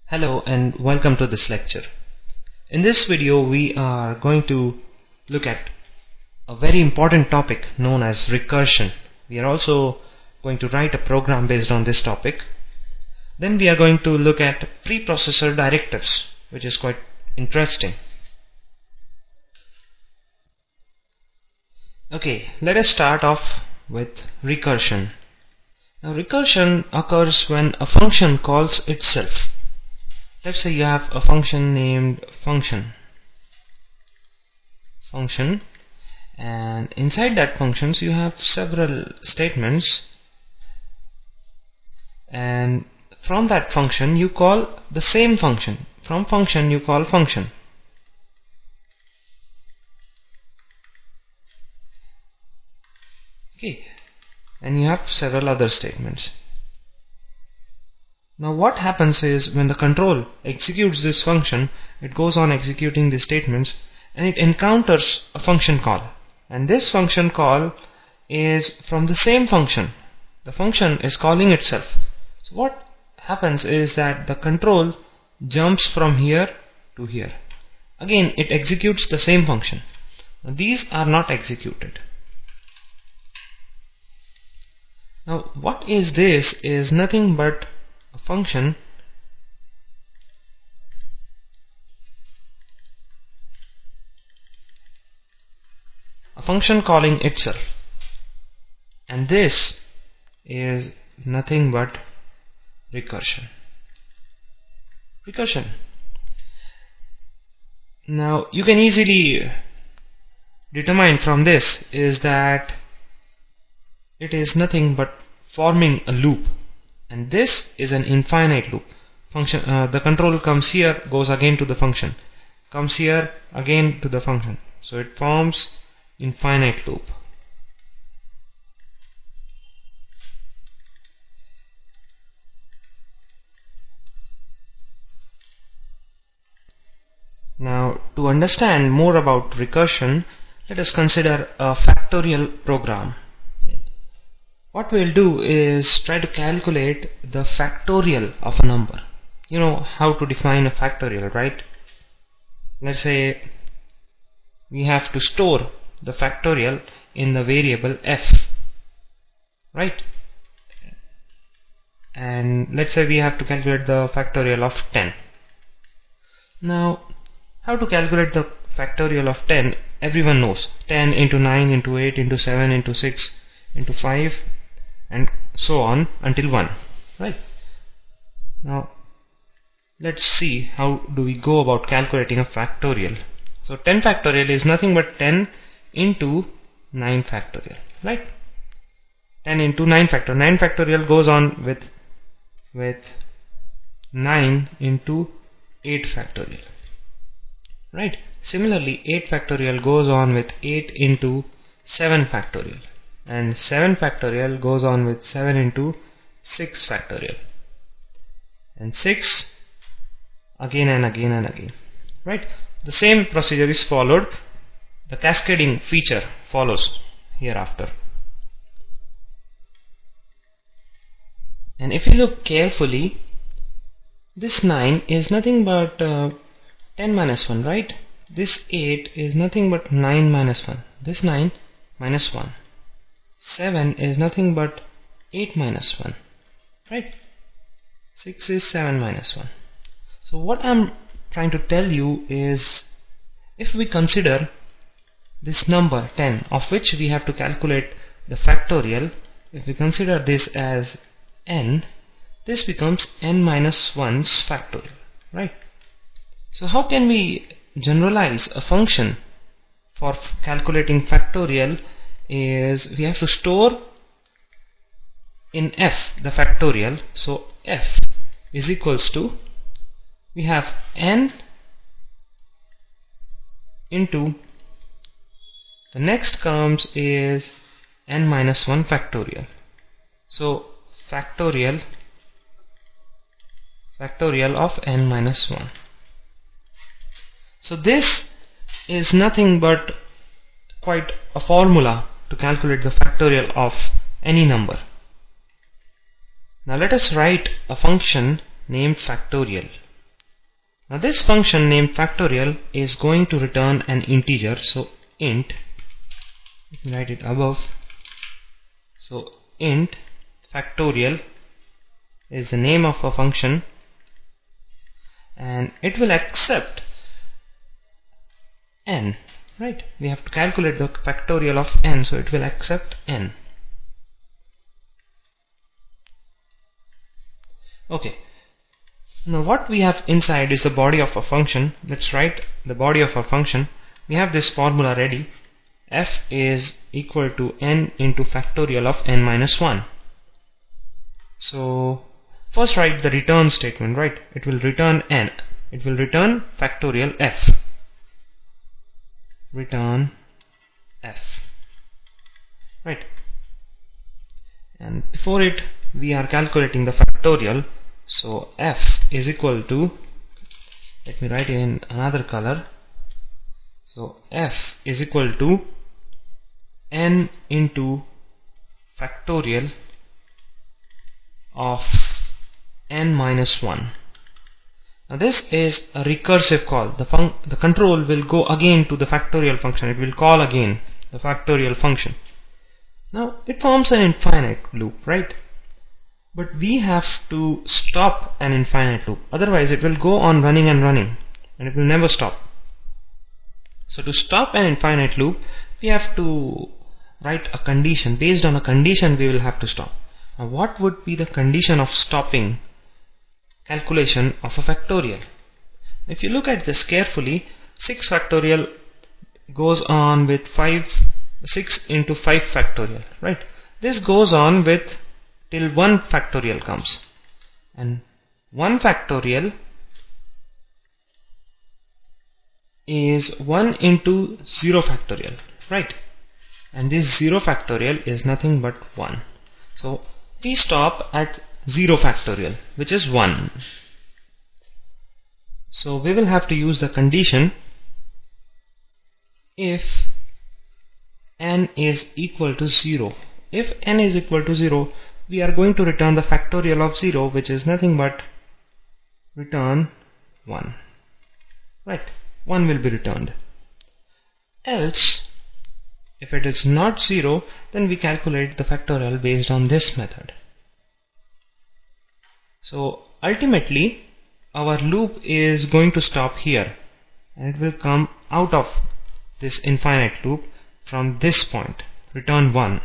Hello and welcome to this lecture. In this video we are going to look at a very important topic known as recursion. We are also going to write a program based on this topic. Then we are going to look at preprocessor directives, which is quite interesting. Okay, let us start off with recursion. Now recursion occurs when a function calls itself. Let's say you have a function named function, and inside that functions you have several statements, and from that function you call the same function. From function you call function. Okay, and you have several other statements. Now what happens is when the control executes this function, it goes on executing the statements and it encounters a function call, and this function call is from the same function. The function is calling itself. So what happens is that the control jumps from here to here. Again it executes the same function. Now these are not executed. Now what is this is nothing but a function calling itself, and this is nothing but recursion. Now you can easily determine from this is that it is nothing but forming a loop, and this is an infinite loop. The control comes here, goes again to the function, comes here again to the function, so it forms infinite loop. Now to understand more about recursion, let us consider a factorial program. What we'll do is try to calculate the factorial of a number. You know how to define a factorial, right? Let's say we have to store the factorial in the variable f, right? And let's say we have to calculate the factorial of 10. Now how to calculate the factorial of 10, everyone knows. 10 into 9 into 8 into 7 into 6 into 5 and so on until 1, right? Now let's see how do we go about calculating a factorial. So 10 factorial is nothing but 10 into 9 factorial, right? 10 into 9 factorial. 9 factorial goes on with 9 into 8 factorial, right? Similarly 8 factorial goes on with 8 into 7 factorial, and 7 factorial goes on with 7 into 6 factorial, and 6 again and again and again, right? The same procedure is followed. The cascading feature follows hereafter. And if you look carefully, this 9 is nothing but 10 minus 1, right? This 8 is nothing but 9 minus 1. This 9 minus 1. 7 is nothing but 8 minus 1, right? 6 is 7 minus 1. So what I'm trying to tell you is, if we consider this number 10, of which we have to calculate the factorial, if we consider this as n, this becomes n minus 1's factorial, right? So how can we generalize a function for calculating factorial? Is we have to store in f the factorial. So f is equals to, we have n into, the next comes is n minus 1 factorial. So factorial of n minus 1. So this is nothing but quite a formula to calculate the factorial of any number. Now let us write a function named factorial. Now this function named factorial is going to return an integer, so int, you can write it above, so int factorial is the name of a function, and it will accept n, right? We have to calculate the factorial of n, so it will accept n. Okay, now what we have inside is the body of a function. Let's write the body of a function. We have this formula ready. F is equal to n into factorial of n minus 1. So first write the return statement, right? It will return n. It will return factorial f. Return f. Right. And before it, we are calculating the factorial. So f is equal to, let me write it in another color. So f is equal to n into factorial of n minus 1. Now this is a recursive call. The control will go again to the factorial function. It will call again the factorial function. Now it forms an infinite loop, right? But we have to stop an infinite loop. Otherwise it will go on running and running, and it will never stop. So to stop an infinite loop, we have to write a condition. Based on a condition, we will have to stop. Now what would be the condition of stopping calculation of a factorial? If you look at this carefully, 6 factorial goes on with 6 into 5 factorial, right? This goes on with till 1 factorial comes, and 1 factorial is 1 into 0 factorial, right? And this 0 factorial is nothing but 1. So we stop at 0 factorial, which is 1. So we will have to use the condition if n is equal to 0. If n is equal to 0, we are going to return the factorial of 0, which is nothing but return 1. Right, 1 will be returned. Else, if it is not 0, then we calculate the factorial based on this method. So ultimately, our loop is going to stop here, and it will come out of this infinite loop from this point, return 1.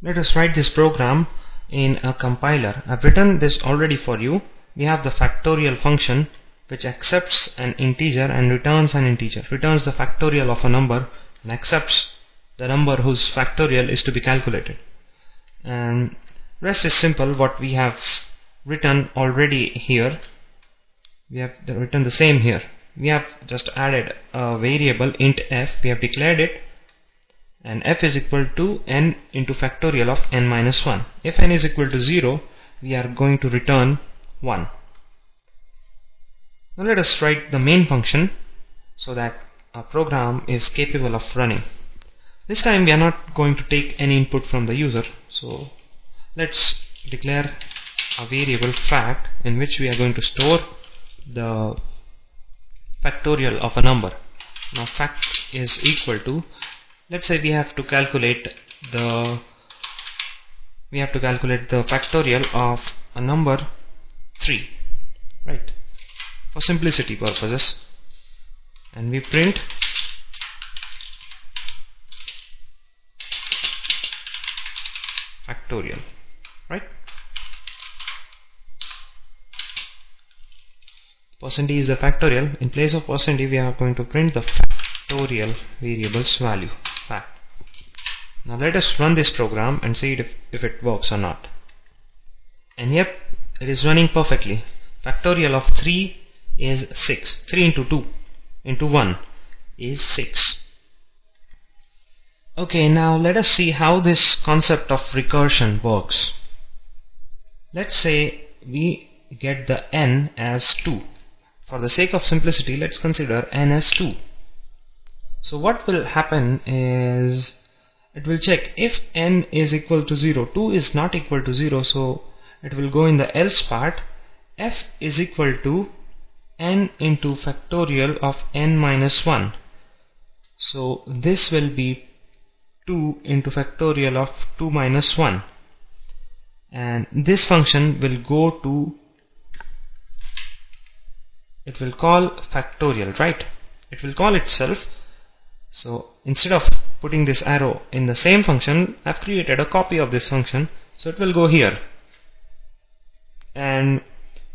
Let us write this program in a compiler. I've written this already for you. We have the factorial function, which accepts an integer and returns an integer, returns the factorial of a number and accepts the number whose factorial is to be calculated. And rest is simple. What we have written already here, we have written the same here. We have just added a variable int f. We have declared it, and f is equal to n into factorial of n minus 1. If n is equal to 0, we are going to return 1. Now let us write the main function so that our program is capable of running. This time we are not going to take any input from the user, so let's declare a variable fact in which we are going to store the factorial of a number. Now fact is equal to, let's say we have to calculate the factorial of a number 3, right, for simplicity purposes, and we print factorial, right? Percent is the factorial. In place of percent, we are going to print the factorial variable's value, fact. Now let us run this program and see if it works or not. And yep, it is running perfectly. Factorial of 3 is 6. 3 into 2 into 1 is 6. Okay, now let us see how this concept of recursion works. Let's say we get the n as 2. For the sake of simplicity, let's consider n as 2. So what will happen is, it will check if n is equal to 0. 2 is not equal to 0, so it will go in the else part f is equal to n into factorial of n minus 1. So this will be 2 into factorial of 2 minus 1, and this function will go to, it will call factorial, right? It will call itself. So instead of putting this arrow in the same function, I've created a copy of this function, so it will go here. And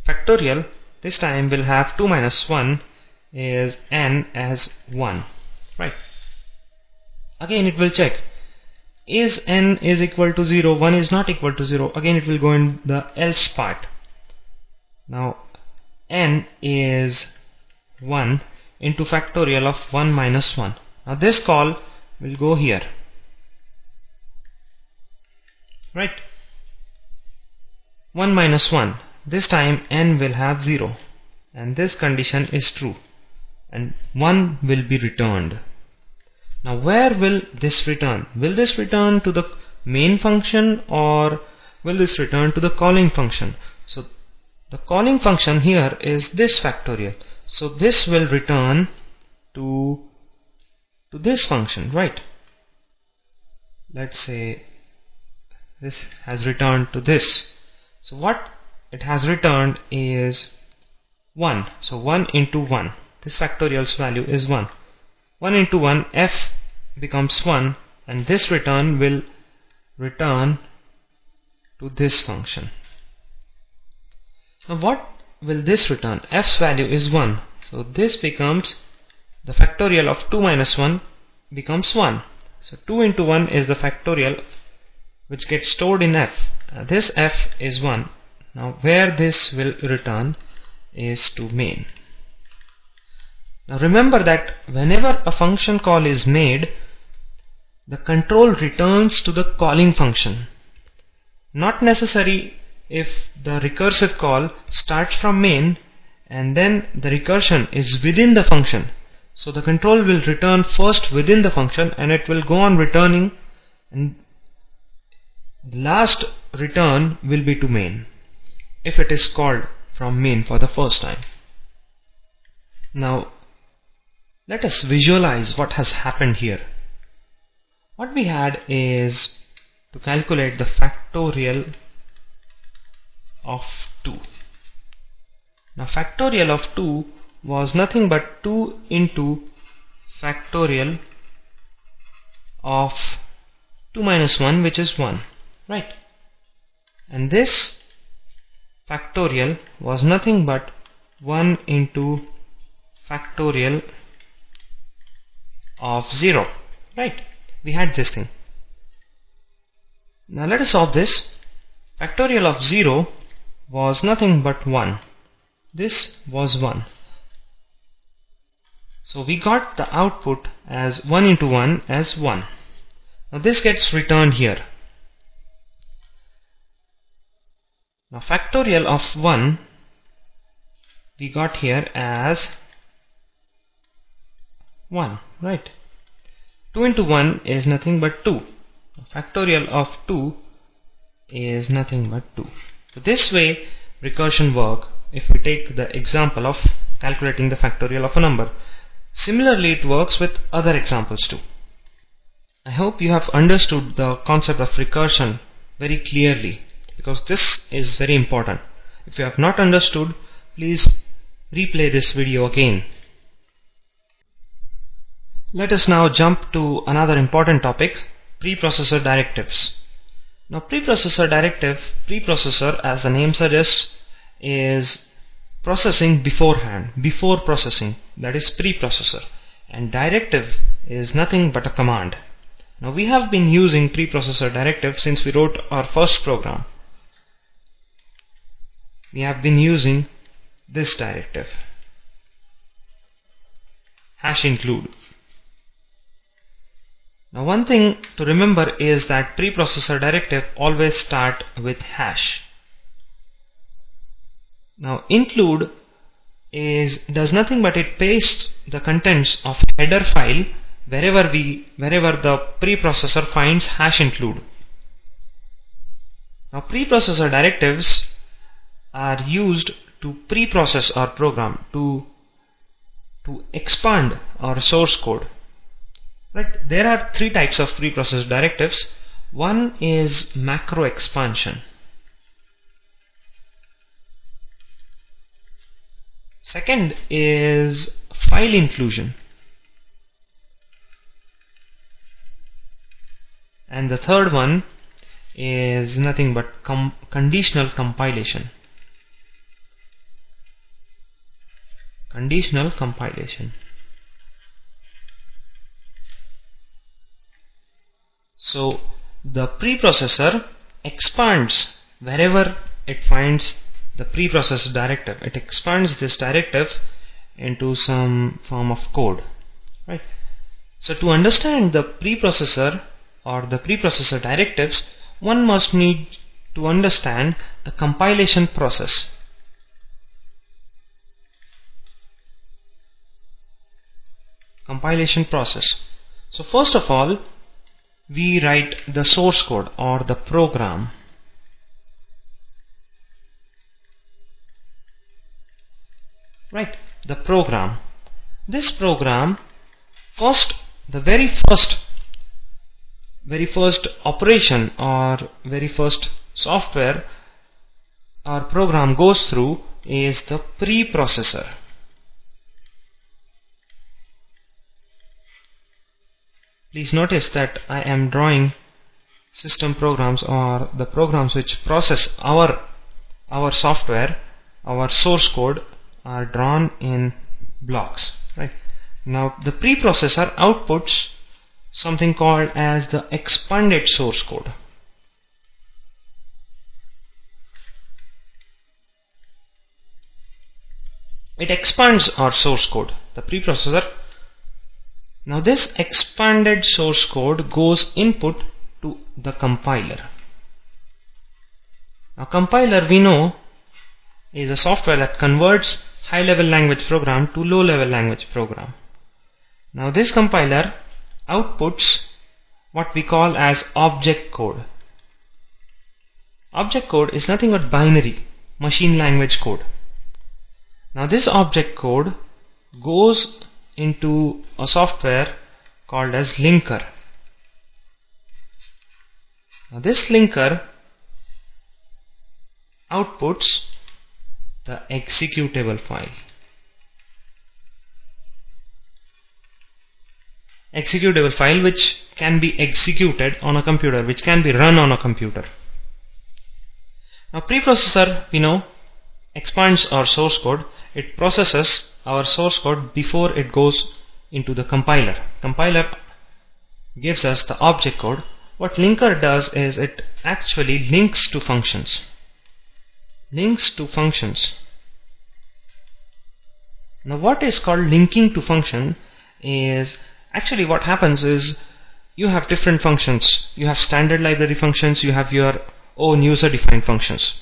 factorial this time will have 2 minus 1 is n as 1, right? Again it will check, is n is equal to 0, 1 is not equal to 0. Again it will go in the else part. Now n is 1 into factorial of 1 minus 1. Now this call will go here, right? 1 minus 1, this time n will have 0, and this condition is true, and 1 will be returned. Now where will this return? Will this return to the main function, or will this return to the calling function? So the calling function here is this factorial, so this will return to this function, right? Let's say this has returned to this. So what it has returned is 1. So 1 into 1, this factorial's value is 1. 1 into 1, f becomes 1, and this return will return to this function. Now what will this return? F's value is 1, so this becomes, the factorial of 2 minus 1 becomes 1. So 2 into 1 is the factorial which gets stored in f. This f is 1. Now where this will return is to main. Now remember that whenever a function call is made, the control returns to the calling function. Not necessary if the recursive call starts from main and then the recursion is within the function. So the control will return first within the function, and it will go on returning, and the last return will be to main if it is called from main for the first time. Now let us visualize what has happened here. What we had is to calculate the factorial of 2. Now factorial of 2 was nothing but 2 into factorial of 2 minus 1, which is 1, right? And this factorial was nothing but 1 into factorial of 0, right? We had this thing. Now let us solve this. Factorial of 0 was nothing but 1. This was 1. So we got the output as 1 into 1 as 1. Now this gets returned here. Now factorial of 1 we got here as 1, right? 2 into 1 is nothing but 2. Factorial of 2 is nothing but 2. So this way recursion work if we take the example of calculating the factorial of a number. Similarly it works with other examples too. I hope you have understood the concept of recursion very clearly, because this is very important. If you have not understood, please replay this video again. Let us now jump to another important topic, preprocessor directives. Now preprocessor directive, preprocessor as the name suggests is processing beforehand, before processing, that is preprocessor, and directive is nothing but a command. Now we have been using preprocessor directive since we wrote our first program. We have been using this directive, #include. Now one thing to remember is that preprocessor directive always start with hash. Now include does nothing but it pastes the contents of header file wherever the preprocessor finds #include. Now preprocessor directives are used to pre-process our program, to expand our source code. Right? There are three types of preprocessor directives. One is macro expansion. Second is file inclusion. And the third one is nothing but conditional compilation. Conditional compilation. So the preprocessor expands wherever it finds the preprocessor directive. It expands this directive into some form of code. Right? So to understand the preprocessor or the preprocessor directives, one must need to understand the compilation process. Compilation process. So first of all, we write the source code or the program. Right, the program. This program, the very first operation or very first software our program goes through is the preprocessor. Please notice that I am drawing system programs, or the programs which process our software, our source code, are drawn in blocks. Right? Now the preprocessor outputs something called as the expanded source code. It expands our source code, the preprocessor. Now this expanded source code goes input to the compiler. Now compiler, we know, is a software that converts high-level language program to low-level language program. Now this compiler outputs what we call as object code. Object code is nothing but binary machine language code. Now this object code goes into a software called as linker. Now this linker outputs the executable file. Executable file which can be executed on a computer, which can be run on a computer. Now preprocessor, we know, expands our source code. It processes our source code before it goes into the compiler. Compiler gives us the object code. What linker does is it actually links to functions. Links to functions. Now what is called linking to function is actually what happens is you have different functions. You have standard library functions, you have your own user defined functions.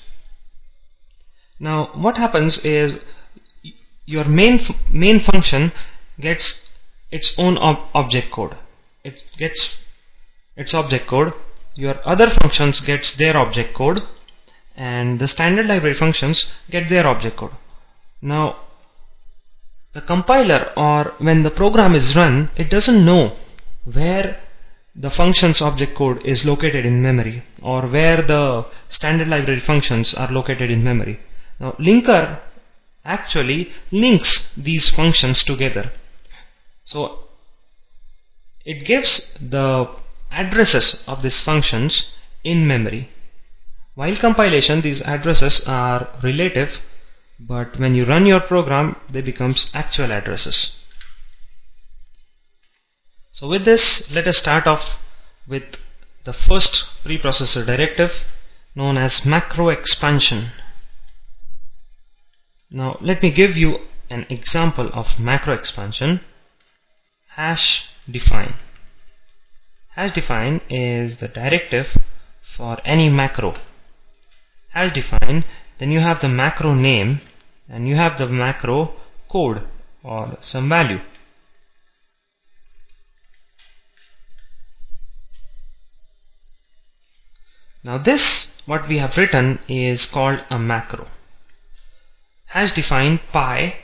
Now what happens is your main function gets its own object code. It gets its object code. Your other functions gets their object code, and the standard library functions get their object code. Now the compiler, or when the program is run, it doesn't know where the functions object code is located in memory, or where the standard library functions are located in memory. Now linker actually links these functions together. So it gives the addresses of these functions in memory. While compilation, these addresses are relative, but when you run your program, they become actual addresses. So with this, let us start off with the first preprocessor directive, known as macro expansion. Now let me give you an example of macro expansion. Hash define. Hash define is the directive for any macro. Hash define, then you have the macro name and you have the macro code or some value. Now this, what we have written, is called a macro. hash define pi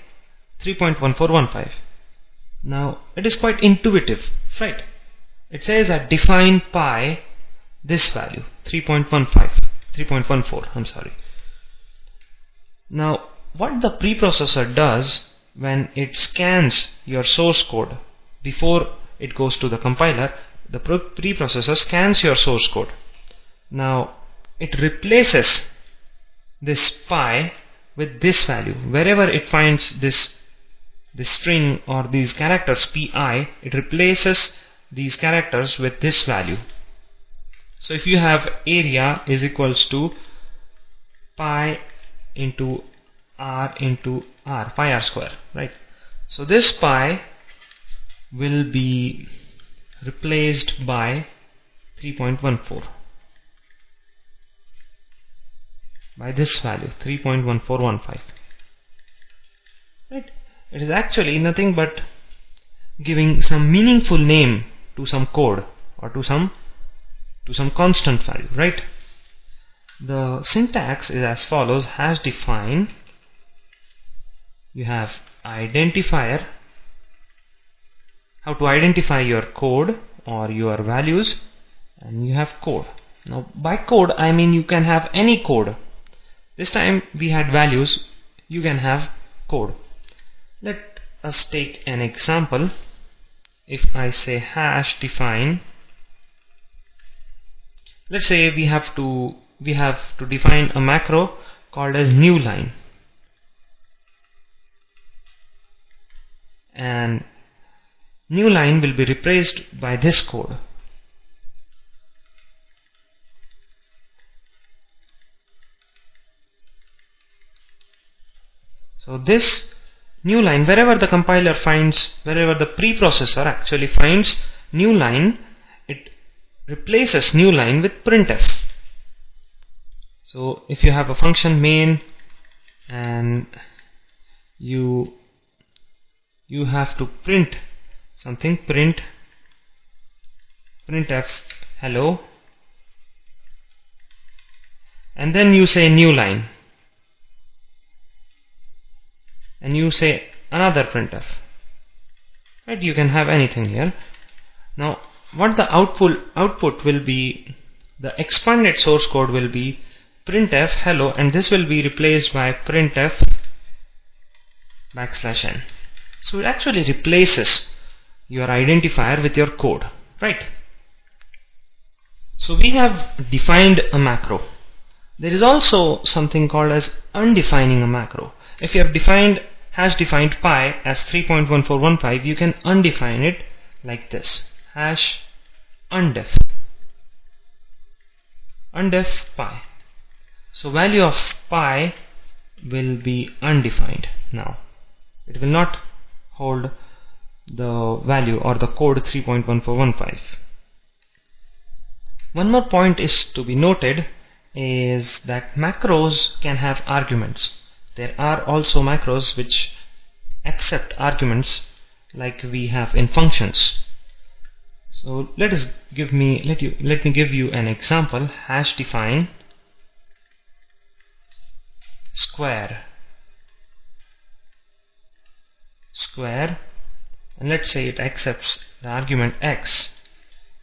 3.1415. Now it is quite intuitive, right? It says that define pi this value 3.14, I'm sorry. Now what the preprocessor does when it scans your source code before it goes to the compiler, the preprocessor scans your source code. Now it replaces this pi with this value. Wherever it finds this string or these characters pi, it replaces these characters with this value. So if you have area is equals to pi into r, pi r square, right? So this pi will be replaced by 3.14, by this value 3.1415, right? It is actually nothing but giving some meaningful name to some code or to some constant value, right? The syntax is as follows: hash define, you have identifier, how to identify your code or your values, and you have code. Now by code I mean you can have any code. This time we had values, you can have code. Let us take an example. If I say hash define, let's say we have to define a macro called as new line, and new line will be replaced by this code. So this new line, wherever the compiler finds, wherever the preprocessor actually finds new line, it replaces new line with printf. So if you have a function main and you have to print something, printf hello, and then you say new line, and you say another printf, right? You can have anything here. Now what the output will be, the expanded source code will be printf hello, and this will be replaced by printf \n. So it actually replaces your identifier with your code, right? So we have defined a macro. There is also something called as undefining a macro. If you have defined hash defined pi as 3.1415, you can undefine it like this: hash undef pi. So value of pi will be undefined. Now it will not hold the value or the code 3.1415. One more point is to be noted is that macros can have arguments. There are also macros which accept arguments like we have in functions. So let me give you an example. Hash define square, and let's say it accepts the argument x,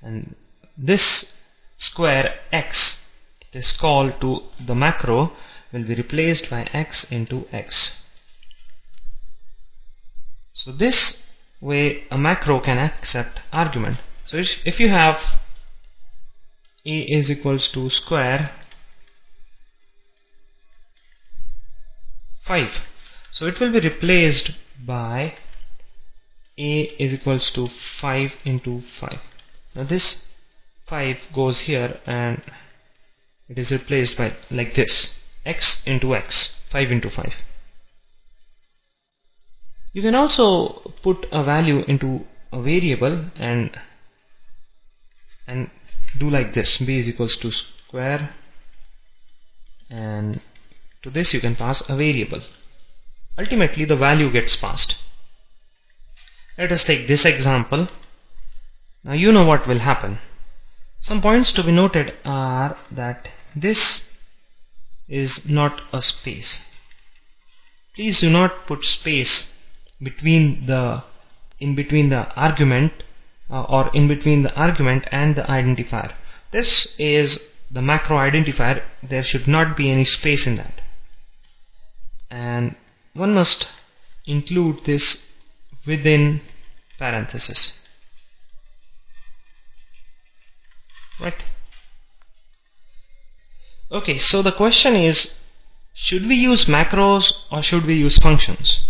and this square x, this call to the macro, will be replaced by x into x. So this way a macro can accept argument. So if you have a is equals to square 5, so it will be replaced by a is equals to 5 into 5. Now this 5 goes here and it is replaced by like this: x into x, 5 into 5. You can also put a value into a variable and do like this: b is equals to square, and to this you can pass a variable. Ultimately the value gets passed. Let us take this example. Now you know what will happen. Some points to be noted are that this is not a space. please do not put space between the argument or in between the argument and the identifier. This is the macro identifier. There should not be any space in that, and one must include this within parenthesis, right? Okay, so the question is, should we use macros or should we use functions?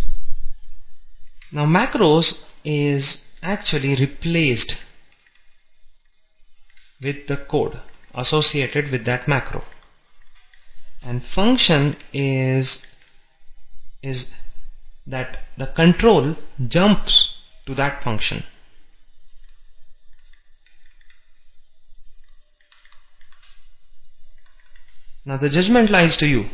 Now macros is actually replaced with the code associated with that macro, and function is that the control jumps to that function. Now the judgment lies to you.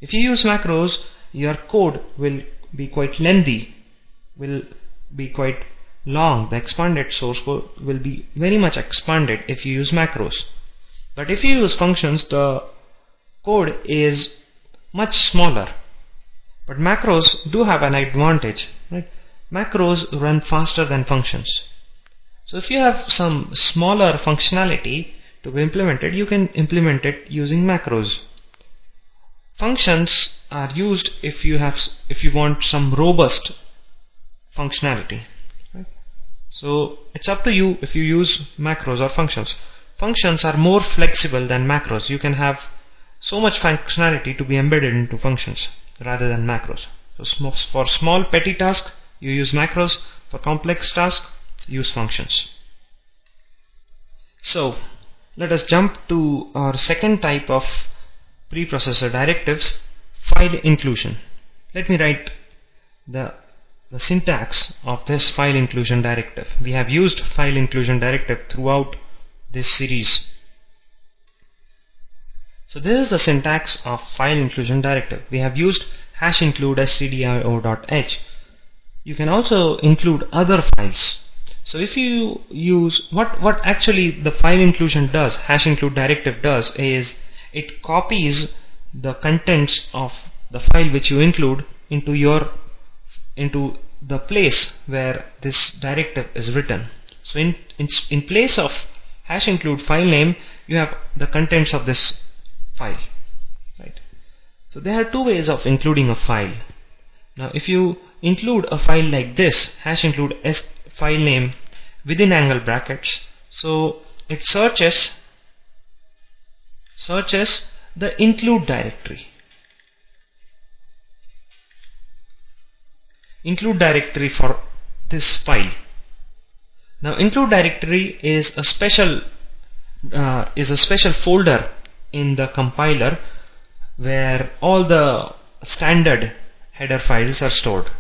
If you use macros, your code will be quite lengthy, will be quite long. The expanded source code will be very much expanded if you use macros. But if you use functions, the code is much smaller. But macros do have an advantage, right? Macros run faster than functions. So if you have some smaller functionality to be implemented, you can implement it using macros. Functions are used if you want some robust functionality, right? So it's up to you if you use macros or functions. Functions are more flexible than macros. You can have so much functionality to be embedded into functions rather than macros. So for small petty tasks you use macros, for complex tasks use functions. So let us jump to our second type of preprocessor directives, file inclusion. Let me write the syntax of this file inclusion directive. We have used file inclusion directive throughout this series. So this is the syntax of file inclusion directive. We have used #include stdio.h. You can also include other files. So if you use what actually the file inclusion does, #include directive does, is it copies the contents of the file which you include into the place where this directive is written. So in place of #include file name, you have the contents of this file, right? So there are two ways of including a file. Now if you include a file like this, #include file name within angle brackets, so it searches the include directory. Include directory for this file. Now include directory is a special folder in the compiler where all the standard header files are stored.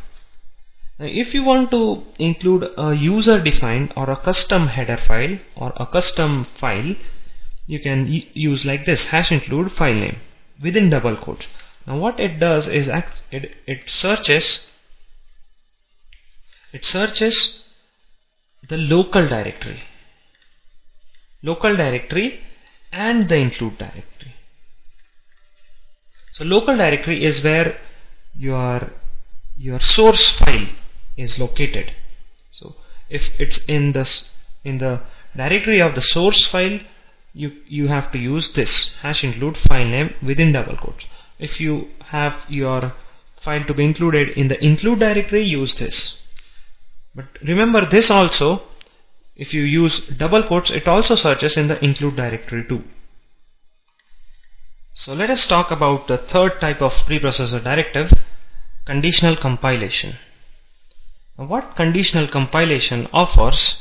Now if you want to include a user defined or a custom header file or a custom file, you can use like this, #include file name within double quotes. Now what it does is it searches the local directory and the include directory. So local directory is where your source file is located. So if it's in the directory of the source file, you have to use this #include file name within double quotes. If you have your file to be included in the include directory, use this. But remember this also, if you use double quotes, it also searches in the include directory too. So let us talk about the third type of preprocessor directive, conditional compilation. Now what conditional compilation offers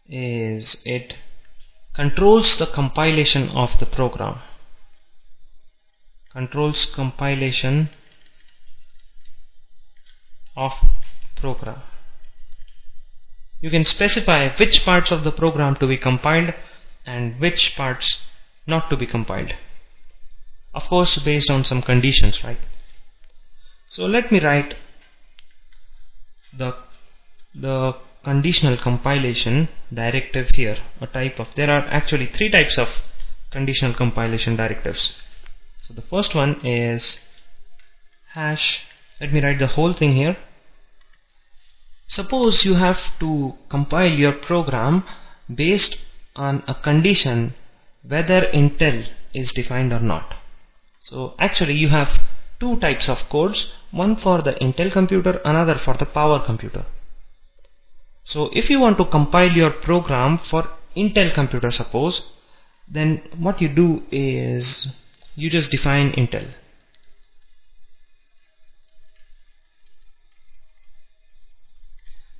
is it controls the compilation of the program. Controls compilation of program. You can specify which parts of the program to be compiled and which parts not to be compiled. Of course, based on some conditions, right? So let me write the conditional compilation directive here. There are actually three types of conditional compilation directives. So the first one is Let me write the whole thing here. Suppose you have to compile your program based on a condition whether Intel is defined or not. So actually you have two types of codes, one for the Intel computer, another for the Power computer. So if you want to compile your program for Intel computer, suppose, then what you do is you just define Intel.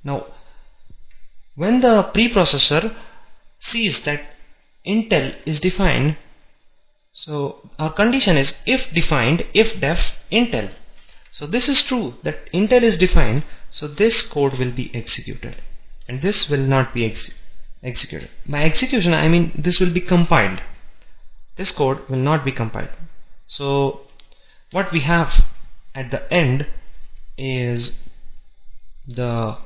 Now when the preprocessor sees that Intel is defined, so our condition is if defined, if def Intel. So this is true that Intel is defined, so this code will be executed and this will not be executed. By execution I mean this will be compiled. This code will not be compiled. So what we have at the end is the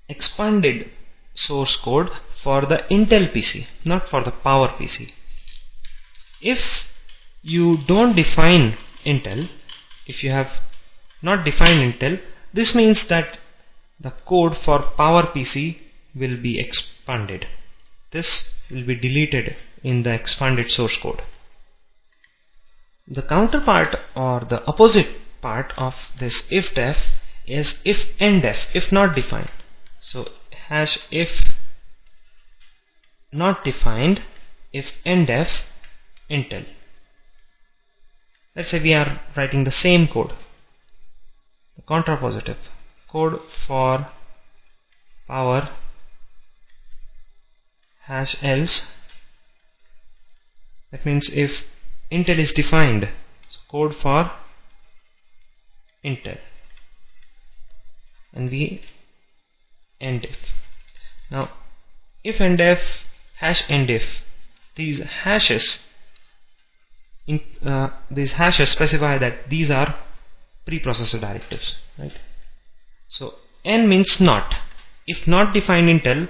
expanded source code for the Intel PC, not for the Power PC. If you don't define Intel, if you have not defined Intel, this means that the code for Power PC will be expanded. This will be deleted in the expanded source code. The counterpart or the opposite part of this if def is if ndef, if not defined. So hash if not defined, if ndef Intel. Let's say we are writing the same code, the contrapositive code for Power hash else. That means if Intel is defined, so code for Intel, and we ndef. Now if ndef hash ndef, these hashes specify that these are preprocessor directives, right? So n means not. If not defined Intel,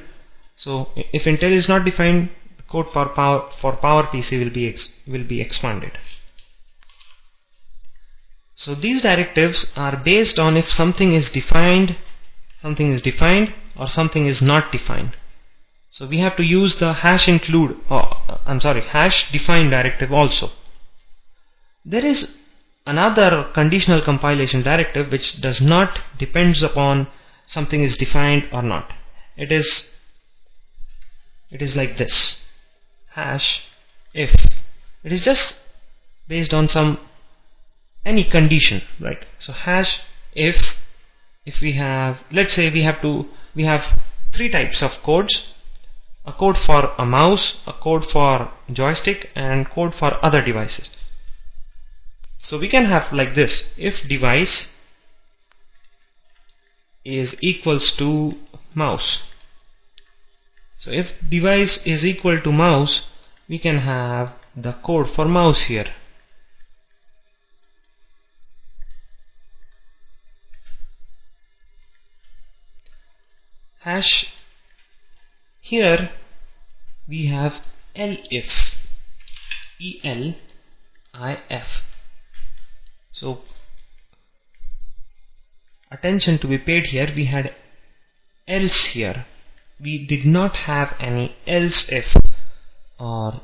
so if Intel is not defined, the code for Power PC will be expanded. So these directives are based on if something is defined, or something is not defined. So we have to use the hash define directive also. There is another conditional compilation directive which does not depends upon something is defined or not. It is like this, hash if. It is just based on any condition, right? So hash if we have, let's say we have three types of codes: a code for a mouse, a code for joystick, and code for other devices. So we can have like this: if device is equals to mouse. So if device is equal to mouse, we can have the code for mouse here. Hash here we have elif, ELIF. So attention to be paid here. We had else here. We did not have any else if or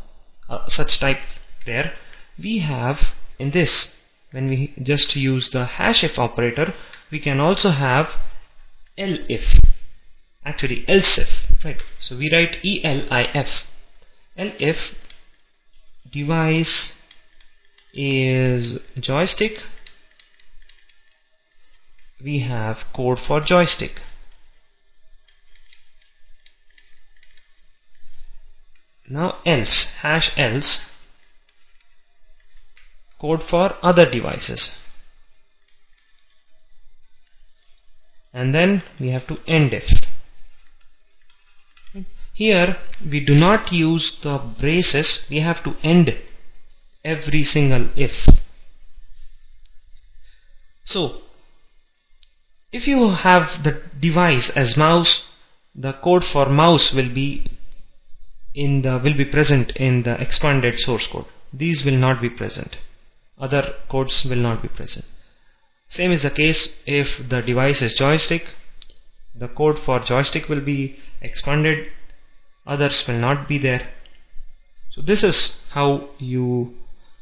such type there. We have in this, when we just use the hash if operator, we can also have elif, actually else if, right? So we write ELIF. Elif device is joystick, we have code for joystick. Now else, hash else, code for other devices, and then we have to ndef. Here we do not use the braces, we have to end every single if. So if you have the device as mouse, the code for mouse will be present in the expanded source code. These will not be present. Other codes will not be present. Same is the case if the device is joystick. The code for joystick will be expanded, others will not be there. So this is how you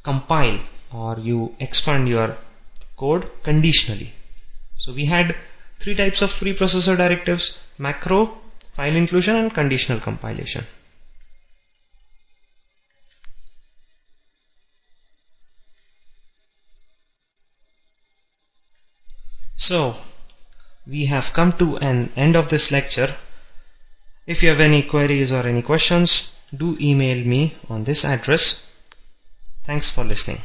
compile or you expand your code conditionally. So we had three types of preprocessor directives: macro, file inclusion, and conditional compilation. So we have come to an end of this lecture. If you have any queries or any questions, do email me on this address. Thanks for listening.